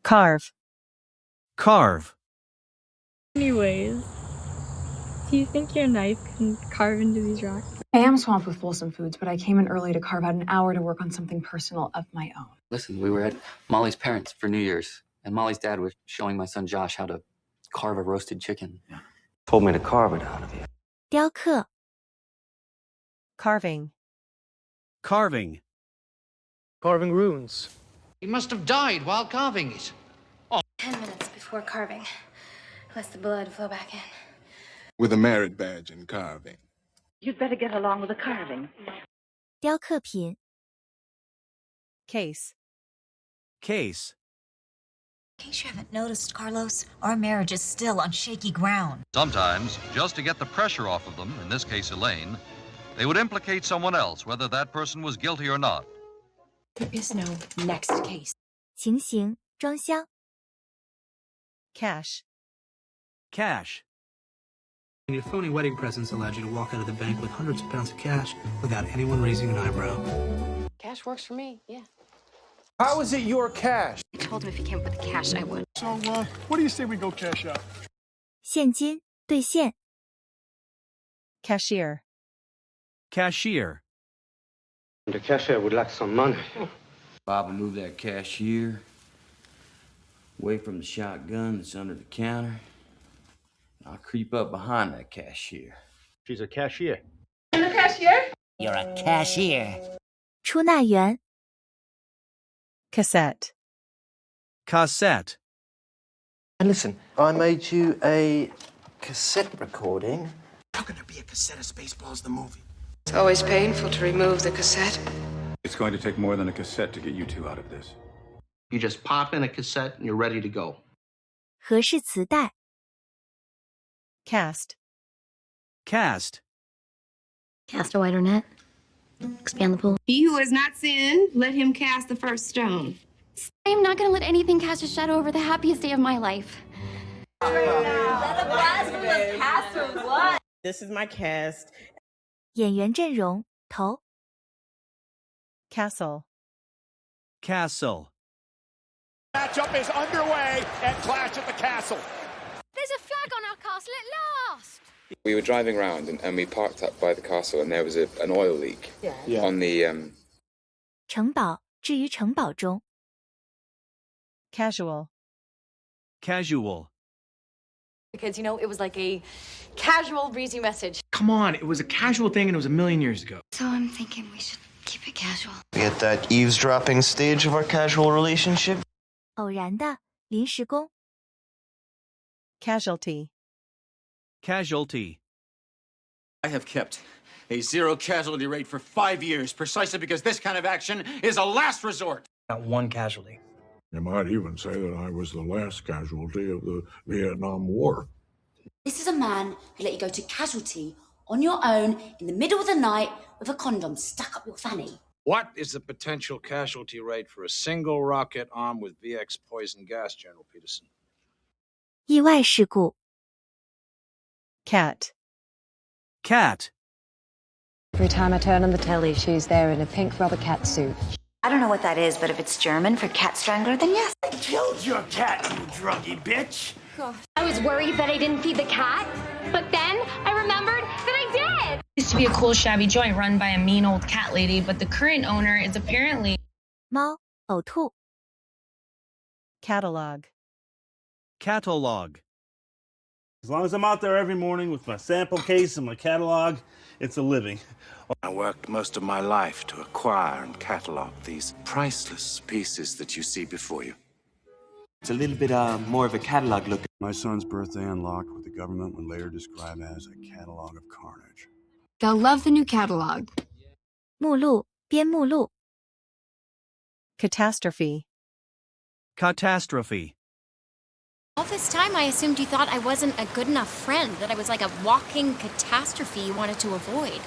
Carve. Carve. Anyways, do you think your knife can carve into these rocks? I am swamped with Folsom Foods, but I came in early to carve out an hour to work on something personal of my own. Listen, we were at Molly's parents' for New Year's, and Molly's dad was showing my son Josh how to carve a roasted chicken. Told me to carve it out of you. 雕刻 Carving. Carving. Carving runes. He must have died while carving it. 10 minutes before carving. Lets the blood flow back in. With a merit badge in carving. You'd better get along with the carving. 雕刻品 Case. Case. In case you haven't noticed, Carlos, our marriage is still on shaky ground. Sometimes, just to get the pressure off of them, in this case Elaine, they would implicate someone else, whether that person was guilty or not. There is no next case. 情形装箱 Cash. Cash. Your phony wedding presents allowed you to walk out of the bank with hundreds of pounds of cash without anyone raising an eyebrow. Cash works for me, yeah. How is it your cash? I told him if he came up with the cash, I would. So, what do you say we go cash out? 现金兑现 Cashier. Cashier. The cashier would like some money. Bob will move that cashier away from the shotgun that's under the counter. I'll creep up behind that cashier. She's a cashier. I'm a cashier? You're a cashier. 出纳员 Cassette. Cassette. And listen, I made you a cassette recording. How can there be a cassette of Spaceballs the movie? It's always painful to remove the cassette. It's going to take more than a cassette to get you two out of this. You just pop in a cassette and you're ready to go. 合适磁带 Cast. Cast. Cast a wider net. Expand the pool. He who has not sinned, let him cast the first stone. I am not going to let anything cast a shadow over the happiest day of my life. This is my cast. 演员阵容头 Castle. Castle. Matchup is underway at Clash at the Castle. There's a flag on our castle at last. We were driving around and we parked up by the castle and there was an oil leak on the 城堡置于城堡中 Casual. Casual. Because, it was like a casual, breezy message. Come on, it was a casual thing and it was a million years ago. So I'm thinking we should keep it casual. We at that eavesdropping stage of our casual relationship. 偶然的临时工 Casualty. Casualty. I have kept a zero casualty rate for 5 years, precisely because this kind of action is a last resort. Not one casualty. You might even say that I was the last casualty of the Vietnam War. This is a man who let you go to casualty on your own in the middle of the night with a condom stuck up your fanny. What is the potential casualty rate for a single rocket armed with VX poison gas, General Peterson? 意外事故 Cat. Cat. Every time I turn on the telly, she's there in a pink rubber cat suit. I don't know what that is, but if it's German for cat strangler, then yes. I killed your cat, you druggy bitch. I was worried that I didn't feed the cat, but then I remembered that I did. Used to be a cool, shabby joint run by a mean old cat lady, but the current owner is apparently 猫呕吐 Catalog. Catalog. As long as I'm out there every morning with my sample case and my catalog, it's a living. I worked most of my life to acquire and catalog these priceless pieces that you see before you. It's a little bit more of a catalog look. My son's birthday unlocked what the government would later describe as a catalog of carnage. They'll love the new catalog. 目录编目录 Catastrophe. Catastrophe. All this time, I assumed you thought I wasn't a good enough friend, that I was like a walking catastrophe you wanted to avoid.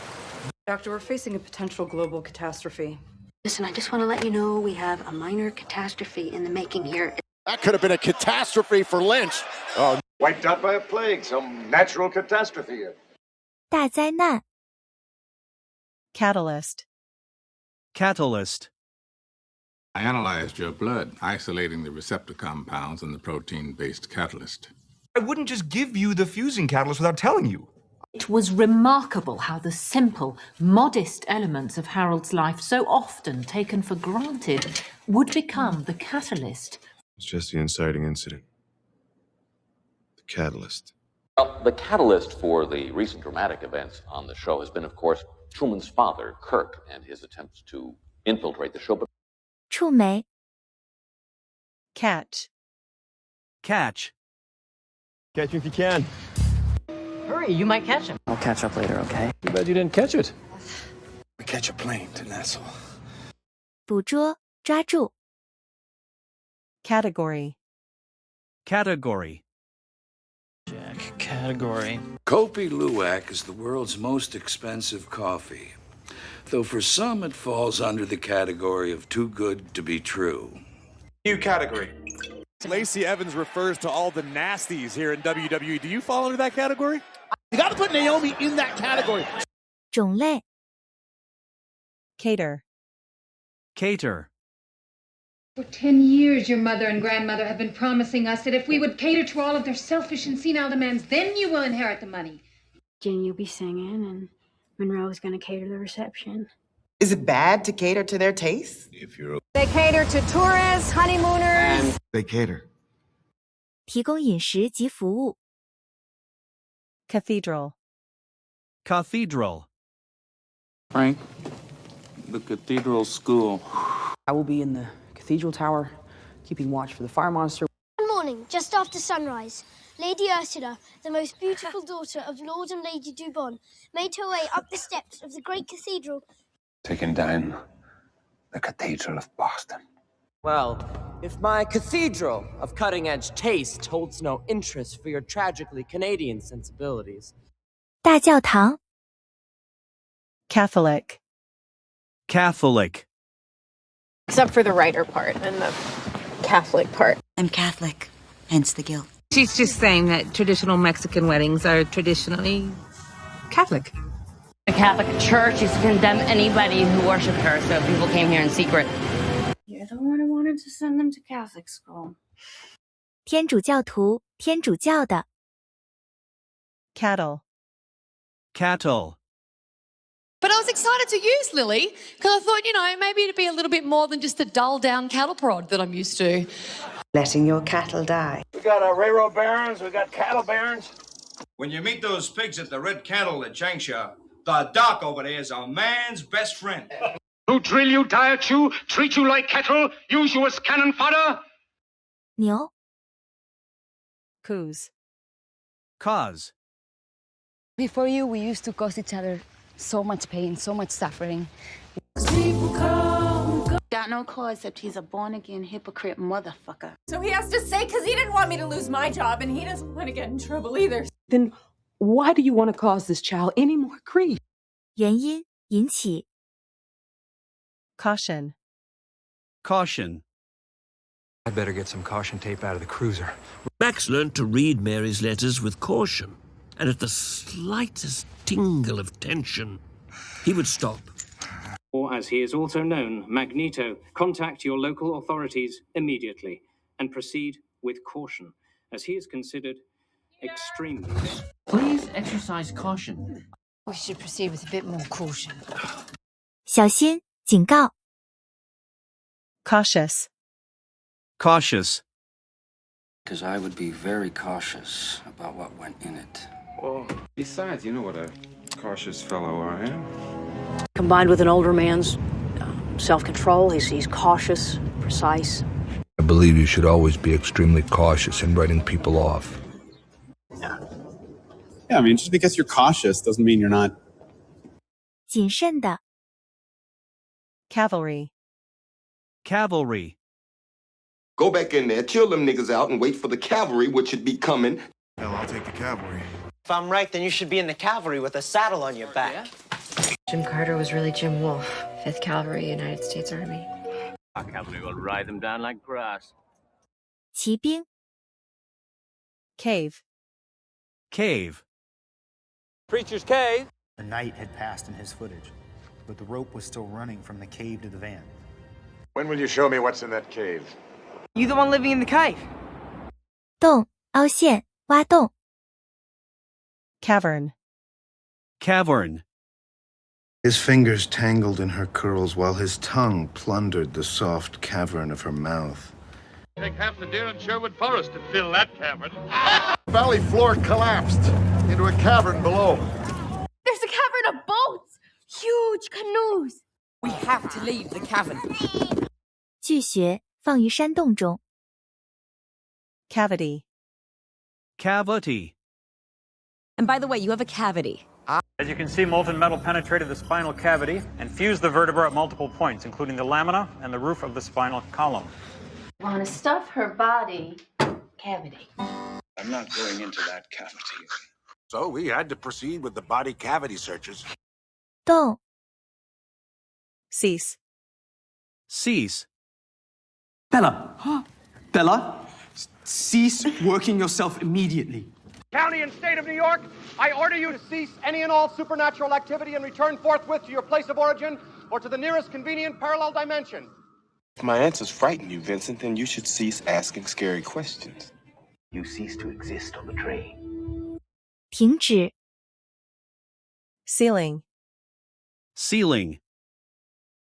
Doctor, we're facing a potential global catastrophe. Listen, I just want to let you know we have a minor catastrophe in the making here. That could have been a catastrophe for Lynch. Oh, wiped out by a plague, some natural catastrophe. 大灾难 Catalyst. Catalyst. I analyzed your blood, isolating the receptor compounds and the protein-based catalyst. I wouldn't just give you the fusing catalyst without telling you. It was remarkable how the simple, modest elements of Harold's life, so often taken for granted, would become the catalyst. It's just the inciting incident. The catalyst. Well, the catalyst for the recent dramatic events on the show has been, of course, Truman's father, Kirk, and his attempts to infiltrate the show. But 触媒 Catch. Catch. Catch him if you can. Hurry, you might catch him. I'll catch up later, okay? Too bad you didn't catch it. We catch a plane to Nassau. 捕捉抓住 Category. Category. Category. Kopi Luwak is the world's most expensive coffee, though for some it falls under the category of too good to be true. New category. Lacey Evans refers to all the nasties here in WWE. Do you fall under that category? You got to put Naomi in that category. 种类 Cater. Cater. For 10 years, your mother and grandmother have been promising us that if we would cater to all of their selfish and senile demands, then you will inherit the money. Jenny will be singing, and Monroe's going to cater the reception. Is it bad to cater to their tastes? If you're They cater to tourists, honeymooners. They cater. 提供饮食及服务 Cathedral. Cathedral. Frank, the cathedral school. I will be in the cathedral tower, keeping watch for the fire monster. One morning, just after sunrise, Lady Ursula, the most beautiful daughter of Lord and Lady Dubon, made her way up the steps of the great cathedral. Taking down the Cathedral of Boston. Well, if my cathedral of cutting-edge taste holds no interest for your tragically Canadian sensibilities. 大教堂 Catholic. Catholic. Except for the writer part and the Catholic part. I'm Catholic, hence the guilt. She's just saying that traditional Mexican weddings are traditionally Catholic. The Catholic Church used to condemn anybody who worshipped her, so people came here in secret. You're the one who wanted to send them to Catholic school. 天主教徒天主教的 Cattle. Cattle. But I was excited to use Lily because I thought, maybe it'd be a little bit more than just a dull-down cattle prod that I'm used to. Letting your cattle die. We got railroad barons, we got cattle barons. When you meet those pigs at the Red Cattle at Changsha, the doc over there is a man's best friend. Who drill you, diet you, treat you like cattle, use you as cannon fodder? 牛 Cause. Cause. Before you, we used to cause each other so much pain, so much suffering. Got no cause except he's a born-again hypocrite motherfucker. So he has to say because he didn't want me to lose my job and he doesn't want to get in trouble either. Then why do you want to cause this child any more grief? 原因引起 Caution. Caution. I'd better get some caution tape out of the cruiser. Max learned to read Mary's letters with caution, and at the slightest tingle of tension, he would stop. Or as he is also known, Magneto, contact your local authorities immediately and proceed with caution, as he is considered extremely... Please exercise caution. We should proceed with a bit more caution. 小心警告 Cautious. Cautious. Because I would be very cautious about what went in it. Well, besides, you know what a cautious fellow I am. Combined with an older man's self-control, he's cautious, precise. I believe you should always be extremely cautious in writing people off. Yeah, I mean, just because you're cautious doesn't mean you're not. 谨慎的 Cavalry. Cavalry. Go back in there, chill them niggas out, and wait for the cavalry, which should be coming. Hell, I'll take the cavalry. If I'm right, then you should be in the cavalry with a saddle on your back. Jim Carter was really Jim Wolfe, 5th Cavalry, United States Army. Our cavalry will ride them down like grass. 骑兵 Cave. Cave. Preacher's cave. The night had passed in his footage, but the rope was still running from the cave to the van. When will you show me what's in that cave? You the one living in the cave? 洞，凹陷，挖洞。 Cavern. Cavern. His fingers tangled in her curls while his tongue plundered the soft cavern of her mouth. Take half the deer in Sherwood Forest to fill that cavern. The valley floor collapsed into a cavern below. There's a cavern of boats! Huge canoes! We have to leave the cavern. 巨穴，放于山洞中。 Cavity. Cavity. And by the way, you have a cavity. As you can see, molten metal penetrated the spinal cavity and fused the vertebra at multiple points, including the lamina and the roof of the spinal column. Want to stuff her body cavity. I'm not going into that cavity. So we had to proceed with the body cavity searches. 洞， Cease. Cease. Bella. Bella, cease working yourself immediately. County and State of New York, I order you to cease any and all supernatural activity and return forthwith to your place of origin or to the nearest convenient parallel dimension. If my answers frighten you, Vincent, then you should cease asking scary questions. You cease to exist on the train. 停止。 Ceiling. Ceiling.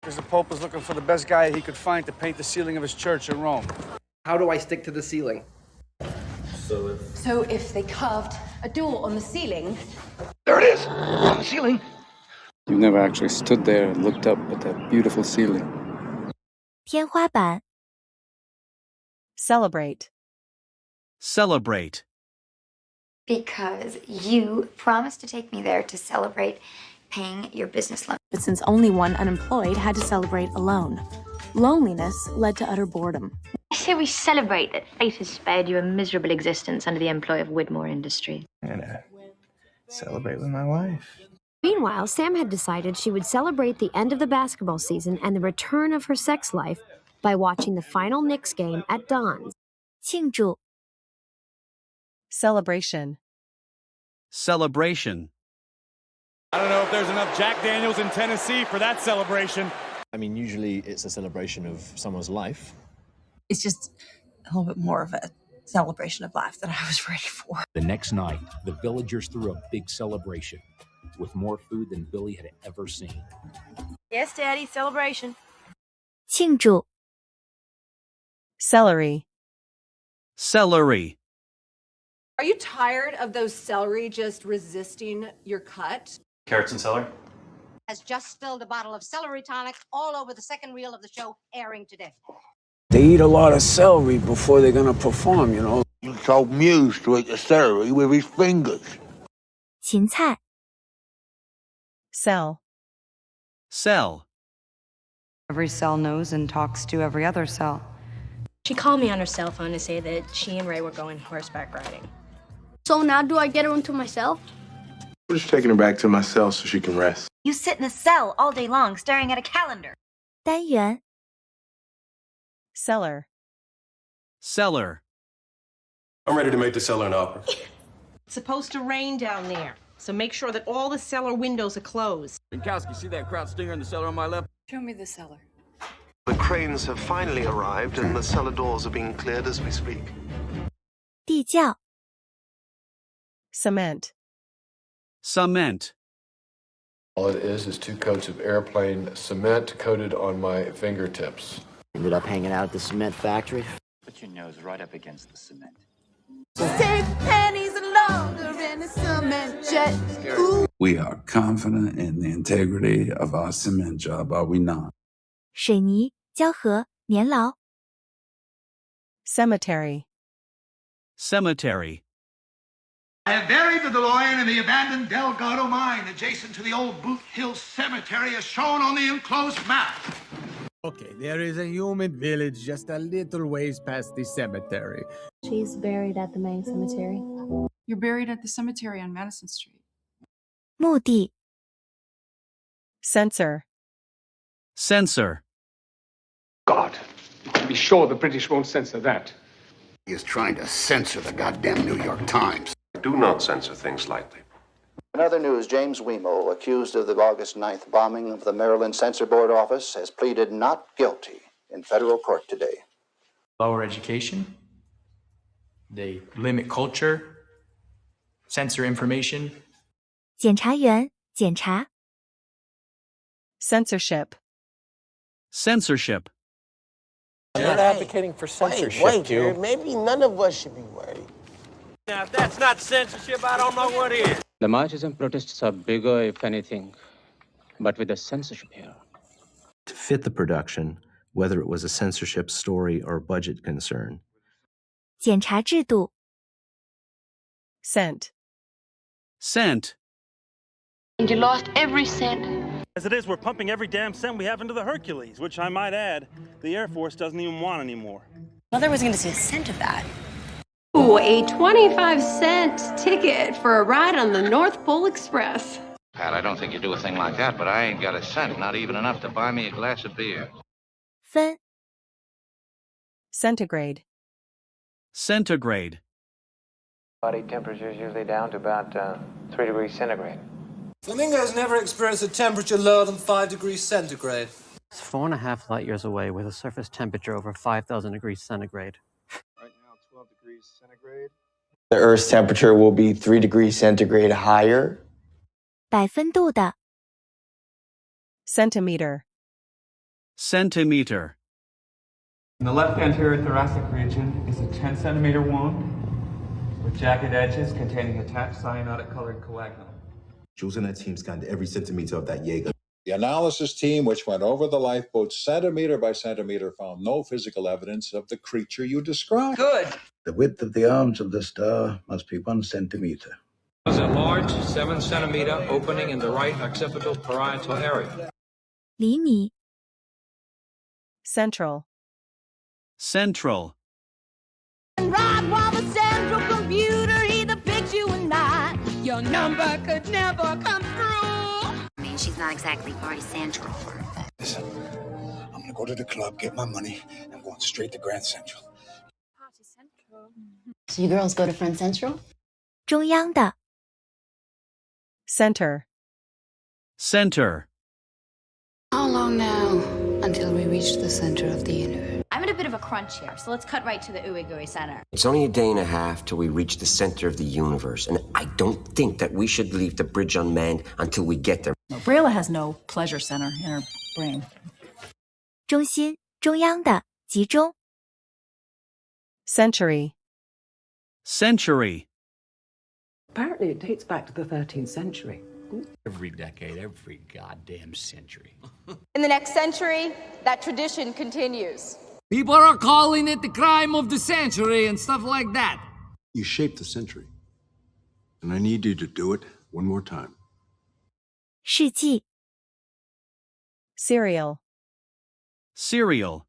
Because the Pope was looking for the best guy he could find to paint the ceiling of his church in Rome. How do I stick to the ceiling? So if they carved a door on the ceiling... There it is, on the ceiling. You never actually stood there and looked up at that beautiful ceiling. 天花板。 Celebrate. Celebrate. Because you promised to take me there to celebrate paying your business loan. But since only one unemployed had to celebrate alone, loneliness led to utter boredom. I say we celebrate that fate has spared you a miserable existence under the employ of Widmore Industry. And celebrate with my wife. Meanwhile, Sam had decided she would celebrate the end of the basketball season and the return of her sex life by watching the final Knicks game at Don's. 庆祝。 Celebration. Celebration. I don't know if there's enough Jack Daniels in Tennessee for that celebration. I mean, usually it's a celebration of someone's life. It's just a little bit more of a celebration of life than I was ready for. The next night, the villagers threw a big celebration with more food than Billy had ever seen. Yes, Daddy, celebration. 庆祝。 Celery. Celery. Are you tired of those celery just resisting your cut? Carrots and celery? Has just spilled a bottle of celery tonic all over the second reel of the show, airing today. They eat a lot of celery before they're gonna perform, you know. You told Muse to eat the celery with his fingers. 芹菜。 Cell. Cell. Every cell knows and talks to every other cell. She called me on her cell phone to say that she and Ray were going horseback riding. So now do I get her into my cell? We're just taking her back to my cell so she can rest. You sit in a cell all day long staring at a calendar. 单元。 Cellar. Cellar. I'm ready to make the cellar an offer. It's supposed to rain down there, so make sure that all the cellar windows are closed. Binkowski, see that crowd stinger in the cellar on my left? Show me the cellar. The cranes have finally arrived and the cellar doors are being cleared as we speak. 地窖。 Cement. Cement. All it is 2 coats of airplane cement coated on my fingertips. Ended up hanging out at the cement factory. Put your nose right up against the cement. Take pennies longer in a cement jet. We are confident in the integrity of our cement job, are we not? 水泥、胶合、粘牢。 Cemetery. Cemetery. I have buried the DeLorean in the abandoned Delgado mine adjacent to the old Boot Hill Cemetery as shown on the enclosed map. Okay, there is a human village just a little ways past the cemetery. She's buried at the main cemetery. You're buried at the cemetery on Madison Street. 墓地。 Censor. Censor. God, you can be sure the British won't censor that. He is trying to censor the goddamn New York Times. Do not censor things lightly. In other news, James Wemo, accused of the August 9th bombing of the Maryland Censor Board office, has pleaded not guilty in federal court today. Lower education. They limit culture, censor information. 检察员，检查。 Censorship. Censorship. You're not advocating for censorship, wait, Q. Maybe none of us should be worried. Now, if that's not censorship, I don't know what is. The marches and protests are bigger, if anything, but with the censorship here. To fit the production, whether it was a censorship story or budget concern. 检查制度。 Cent. Cent. And you lost every cent. As it is, we're pumping every damn cent we have into the Hercules, which I might add, the Air Force doesn't even want anymore. Mother wasn't going to see a cent of that. Ooh, a 25-cent ticket for a ride on the North Pole Express. Pat, I don't think you do a thing like that, but I ain't got a cent, not even enough to buy me a glass of beer. 分。 Centigrade. Centigrade. Body temperature is usually down to about 3 degrees centigrade. Flamingos never experience a temperature lower than 5 degrees centigrade. It's 4.5 light years away with a surface temperature over 5,000 degrees centigrade. Right now, 12 degrees centigrade. The Earth's temperature will be 3 degrees centigrade higher. 百分度的。 Centimeter. Centimeter. In the left anterior thoracic region is a 10-centimeter wound with jagged edges containing attached cyanotic-colored coagulum. Jules and her team scanned every centimeter of that Jaeger. The analysis team, which went over the lifeboat centimeter by centimeter, found no physical evidence of the creature you described. Good. The width of the arms of the star must be 1 centimeter. There's a large 7-centimeter opening in the right occipital parietal area. 厘米。 Central. Central. Right while the central computer either picks you or not, your number could never come through. I mean, she's not exactly party central. Listen, I'm gonna go to the club, get my money, and I'm going straight to Grand Central. Party central. So you girls go to Front Central? 中央的。 Center. Center. How long now until we reach the center of the universe? I'm in a bit of a crunch here, so let's cut right to the ooey gooey center. It's only a day and a half till we reach the center of the universe, and I don't think that we should leave the bridge unmanned until we get there. Brayla has no pleasure center in her brain. 中心，中央的，集中。 Century. Century. Apparently it dates back to the 13th century. Every decade, every goddamn century. In the next century, that tradition continues. People are calling it the crime of the century and stuff like that. You shaped the century. And I need you to do it one more time. 世纪。 Cereal. Cereal.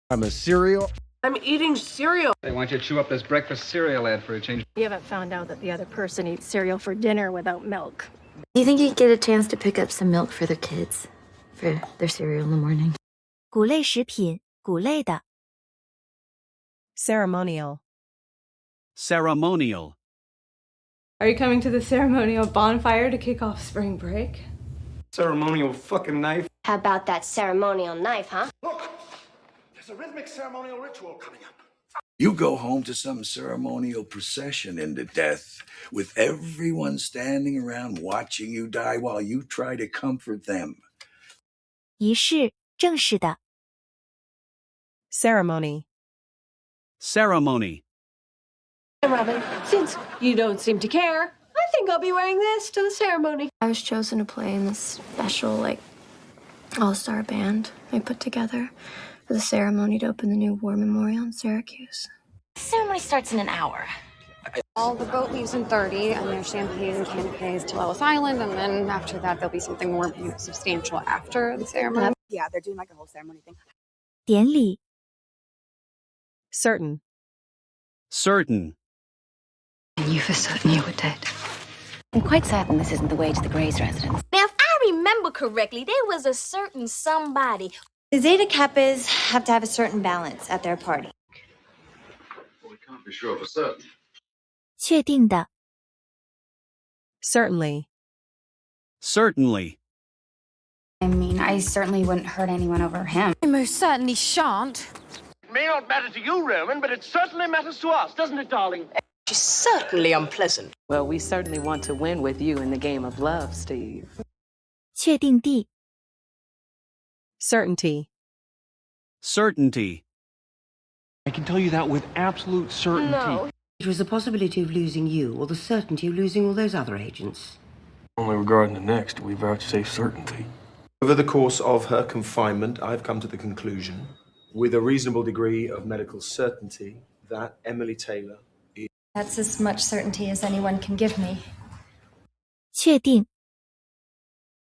I'm a cereal. I'm eating cereal. They want you to chew up this breakfast cereal ad for a change. You haven't found out that the other person eats cereal for dinner without milk. Do you think you'd get a chance to pick up some milk for the kids? For their cereal in the morning? 谷类食品，谷类的。 Ceremonial. Ceremonial. Are you coming to the ceremonial bonfire to kick off spring break? Ceremonial fucking knife. How about that ceremonial knife, huh? Look, there's a rhythmic ceremonial ritual coming up. You go home to some ceremonial procession into death, with everyone standing around watching you die while you try to comfort them. 仪式，正式的。 Ceremony. Ceremony. Robin, since you don't seem to care, I think I'll be wearing this to the ceremony. I was chosen to play in this special, all-star band I put together for the ceremony to open the new war memorial in Syracuse. The ceremony starts in an hour. All the boat leaves in 30, and there's champagne and canapes to Ellis Island, and then after that, there'll be something more substantial after the ceremony. Yeah, they're doing like a whole ceremony thing. 典礼。 Certain. Certain. I knew for certain you were dead. I'm quite certain this isn't the way to the Gray's residence. Now, if I remember correctly, there was a certain somebody. The Zeta Kappas have to have a certain balance at their party. Well, we can't be sure for certain. 确定的。 Certainly. Certainly. I mean, I certainly wouldn't hurt anyone over him. I most certainly shan't. It may not matter to you, Roman, but it certainly matters to us, doesn't it, darling? She's certainly unpleasant. Well, we certainly want to win with you in the game of love, Steve. 确定地 Certainty. Certainty. I can tell you that with absolute certainty. No. It was the possibility of losing you or the certainty of losing all those other agents. Only regarding the next, we vouchsafe certainty. Over the course of her confinement, I've come to the conclusion, with a reasonable degree of medical certainty, that Emily Taylor is... That's as much certainty as anyone can give me. 确定